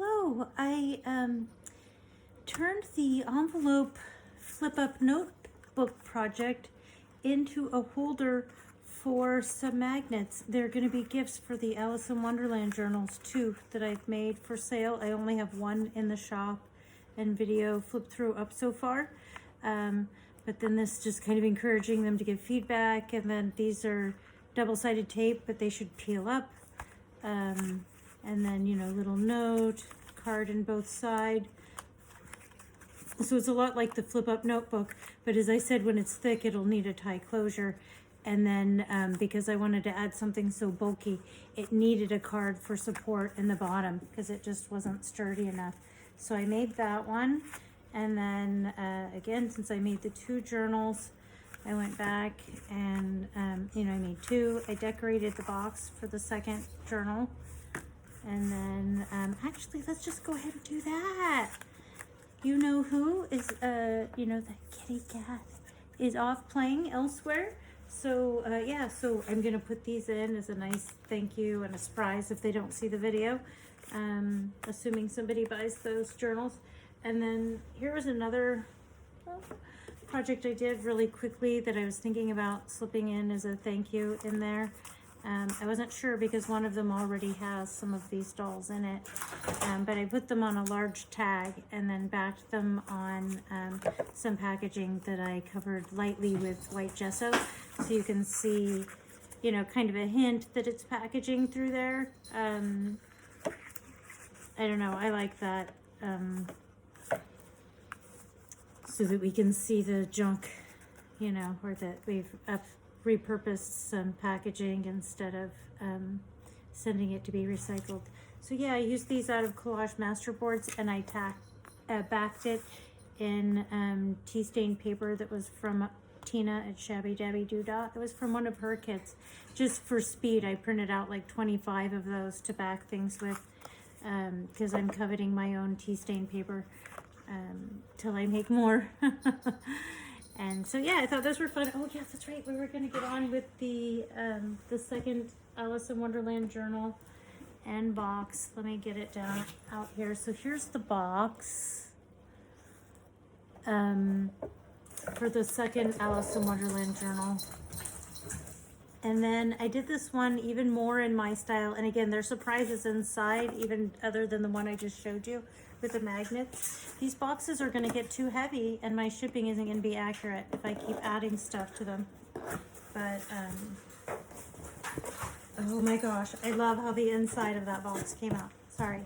Hello, I turned the envelope flip-up notebook project into a holder for some magnets. They're going to be gifts for the Alice in Wonderland journals too that I've made for sale. I only have one in the shop and video flip through up so far. But then this just kind of encouraging them to give feedback, and then these are double-sided tape, but they should peel up. And then, you know, little note, card in both sides. So it's a lot like the flip-up notebook, but as I said, when it's thick, it'll need a tie closure. And then because I wanted to add something so bulky, it needed a card for support in the bottom because it just wasn't sturdy enough. So I made that one. And then again, since I made the two journals, I went back and, you know, I made two. I decorated the box for the second journal. And then, actually, let's just go ahead and do that. You know who is, you know, the kitty cat is off playing elsewhere. So, yeah, so I'm going to put these in as a nice thank you and a surprise if they don't see the video, assuming somebody buys those journals. And then here was another project I did really quickly that I was thinking about slipping in as a thank you in there. I wasn't sure because one of them already has some of these dolls in it, but I put them on a large tag and then backed them on some packaging that I covered lightly with white gesso, so you can see, you know, kind of a hint that it's packaging through there. I don't know, I like that, so that we can see the junk, you know, or that we've repurposed some packaging instead of sending it to be recycled. So yeah, I used these out of collage master boards, and I backed it in tea stained paper that was from Tina at Shabby Dabby Doodah. It was from one of her kits. Just for speed, I printed out like 25 of those to back things with, because I'm coveting my own tea stained paper till I make more. And so yeah, I thought those were fun. Oh yeah, that's right. We were going to get on with the second Alice in Wonderland journal and box. Let me get it down out here. So here's the box for the second Alice in Wonderland journal. And then I did this one even more in my style. And again, there's surprises inside, even other than the one I just showed you with the magnets. These boxes are going to get too heavy, and my shipping isn't going to be accurate if I keep adding stuff to them. But, oh my gosh, I love how the inside of that box came out. Sorry.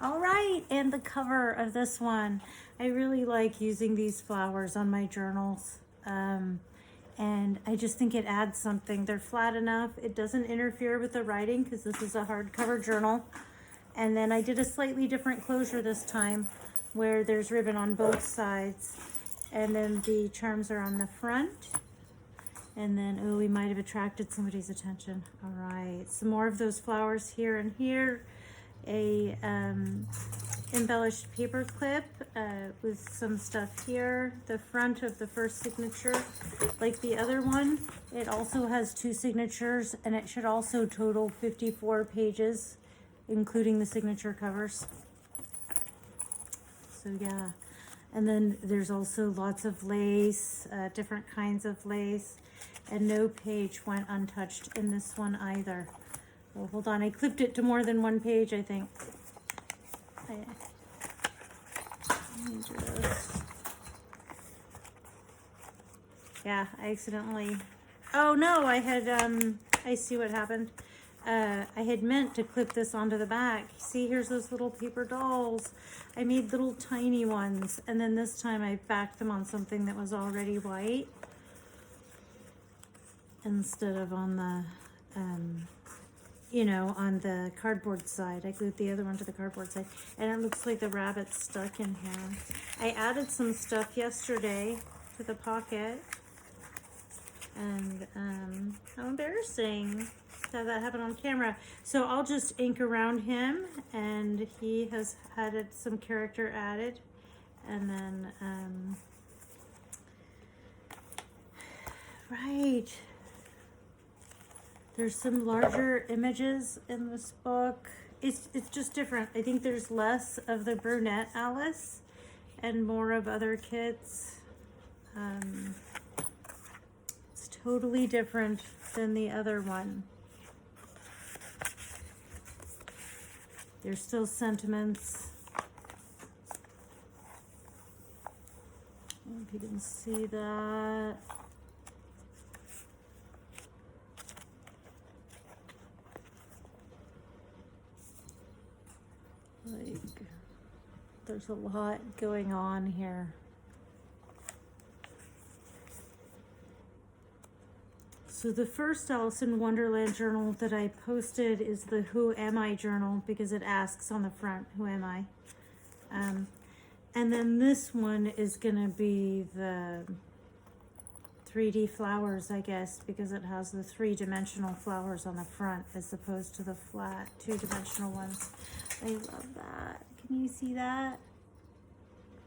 All right, and the cover of this one. I really like using these flowers on my journals. And I just think it adds something. They're flat enough. It doesn't interfere with the writing because this is a hardcover journal. And then I did a slightly different closure this time where there's ribbon on both sides. And then the charms are on the front. And then, oh, we might have attracted somebody's attention. All right, some more of those flowers here and here. A embellished paper clip with some stuff here. The front of the first signature, like the other one, it also has two signatures, and it should also total 54 pages, including the signature covers. So yeah, and then there's also lots of lace, different kinds of lace, and no page went untouched in this one either. Well, hold on, I clipped it to more than one page, I think. Yeah, I accidentally, oh no, I had, I see what happened. I had meant to clip this onto the back. See, here's those little paper dolls. I made little tiny ones, and then this time I backed them on something that was already white instead of on the, you know, on the cardboard side. I glued the other one to the cardboard side, and it looks like the rabbit's stuck in here. I added some stuff yesterday to the pocket, and how embarrassing to have that happen on camera. So I'll just ink around him, and he has had some character added, and then right, there's some larger images in this book, it's just different. I think there's less of the brunette Alice and more of other kits. It's totally different than the other one. There's still sentiments. I don't know if you can see that. Like, there's a lot going on here. So the first Alice in Wonderland journal that I posted is the Who Am I journal, because it asks on the front, who am I? And then this one is gonna be the 3D flowers, I guess, because it has the 3-dimensional flowers on the front as opposed to the flat 2-dimensional ones. I love that. Can you see that?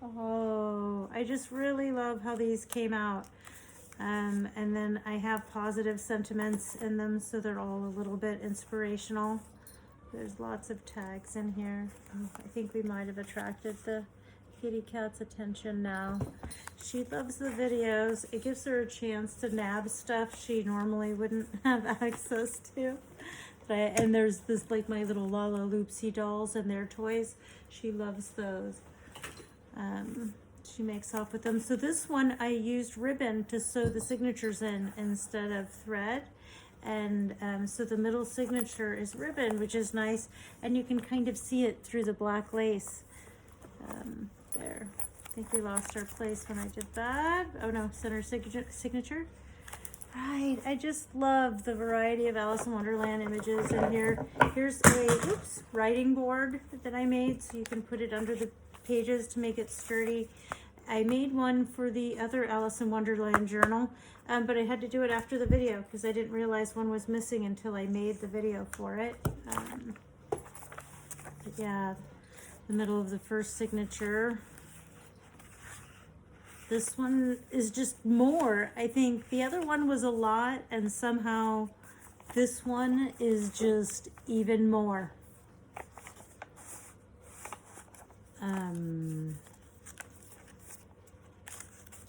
Oh, I just really love how these came out. And then I have positive sentiments in them, so they're all a little bit inspirational. There's lots of tags in here. Oh, I think we might have attracted the kitty cat's attention now. She loves the videos. It gives her a chance to nab stuff she normally wouldn't have access to. And there's this, like my little Lala Loopsy dolls and their toys. She loves those. She makes off with them. So this one I used ribbon to sew the signatures in instead of thread. And so the middle signature is ribbon, which is nice. And you can kind of see it through the black lace. There. I think we lost our place when I did that. Oh no, center signature. Right, I just love the variety of Alice in Wonderland images in here. Here's a writing board that I made, so you can put it under the pages to make it sturdy. I made one for the other Alice in Wonderland journal, but I had to do it after the video because I didn't realize one was missing until I made the video for it. But yeah, the middle of the first signature. This one is just more. I think the other one was a lot, and somehow this one is just even more.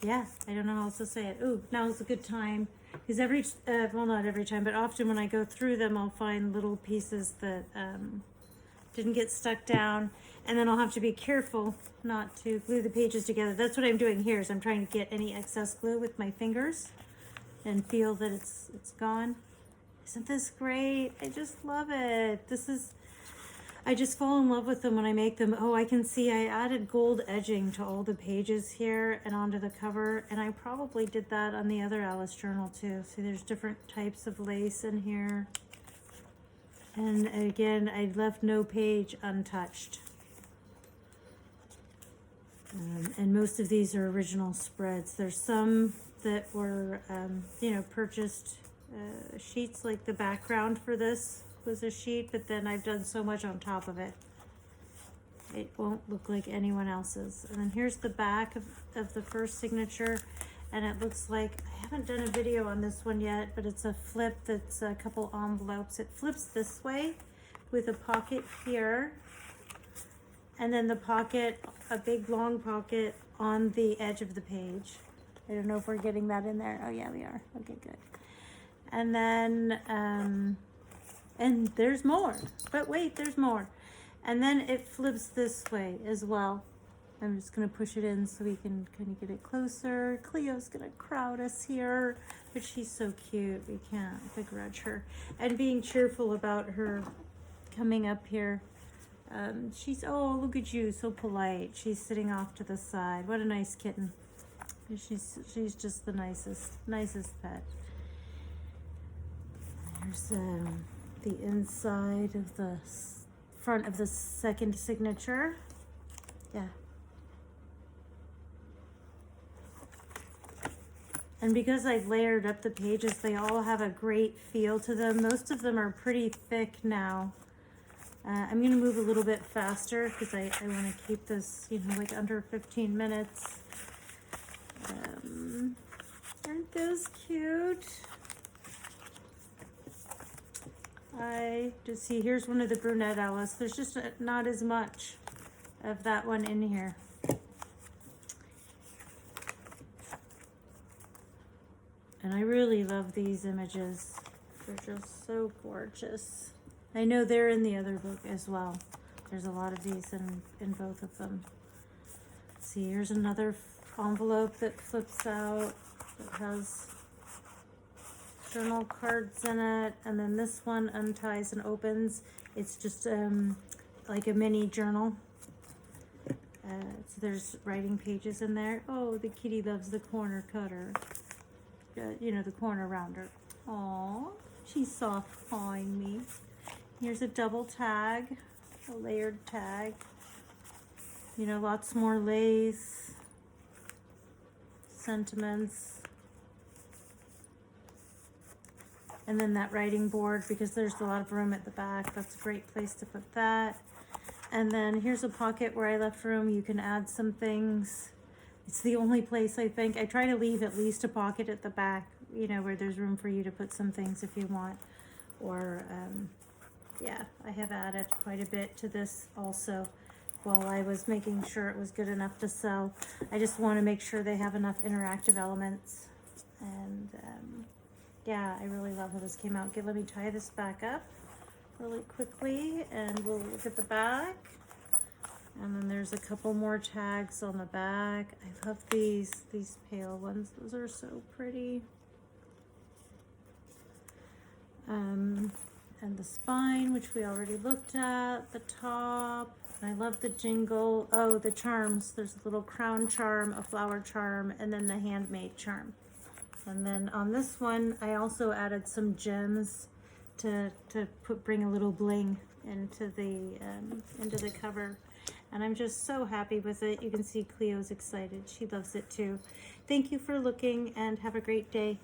Yeah, I don't know how else to say it. Ooh, now's a good time. Because well, not every time, but often when I go through them, I'll find little pieces that didn't get stuck down. And then I'll have to be careful not to glue the pages together. That's what I'm doing here, is I'm trying to get any excess glue with my fingers and feel that it's gone. Isn't this great? I just love it. I just fall in love with them when I make them. Oh, I can see I added gold edging to all the pages here and onto the cover. And I probably did that on the other Alice journal too. See, there's different types of lace in here. And again, I left no page untouched. And most of these are original spreads. There's some that were, purchased sheets, like the background for this was a sheet, but then I've done so much on top of it. It won't look like anyone else's. And then here's the back of the first signature. And it looks like, I haven't done a video on this one yet, but it's a flip that's a couple envelopes. It flips this way with a pocket here. And then the pocket, a big long pocket on the edge of the page. I don't know if we're getting that in there. Oh yeah, we are. Okay, good. And then, and there's more, but wait, there's more. And then it flips this way as well. I'm just gonna push it in so we can kind of get it closer. Cleo's gonna crowd us here, but she's so cute, we can't begrudge her. And being cheerful about her coming up here. She's, oh, look at you, so polite. She's sitting off to the side. What a nice kitten. She's just the nicest pet. There's the inside of the front of the second signature. Yeah. And because I've layered up the pages, they all have a great feel to them. Most of them are pretty thick now. I'm going to move a little bit faster because I want to keep this, like under 15 minutes. Aren't those cute? I just see, here's one of the brunette Alice. There's just not as much of that one in here. And I really love these images. They're just so gorgeous. I know they're in the other book as well. There's a lot of these in both of them. Let's see, here's another envelope that flips out. It has journal cards in it. And then this one unties and opens. It's just like a mini journal. So there's writing pages in there. Oh, the kitty loves the corner cutter. You know, the corner rounder. Aw, she's soft pawing me. Here's a double tag, a layered tag. You know, lots more lace, sentiments. And then that writing board, because there's a lot of room at the back. That's a great place to put that. And then here's a pocket where I left room. You can add some things. It's the only place I think. I try to leave at least a pocket at the back, you know, where there's room for you to put some things if you want. Or, yeah, I have added quite a bit to this also while I was making sure it was good enough to sell. I just want to make sure they have enough interactive elements. And, yeah, I really love how this came out. Okay, let me tie this back up really quickly and we'll look at the back. And then there's a couple more tags on the back. I love these pale ones. Those are so pretty. And the spine, which we already looked at. The top. I love the jingle. Oh, the charms. There's a little crown charm, a flower charm, and then the handmade charm. And then on this one, I also added some gems to bring a little bling into the cover. And I'm just so happy with it. You can see Cleo's excited. She loves it too. Thank you for looking and have a great day.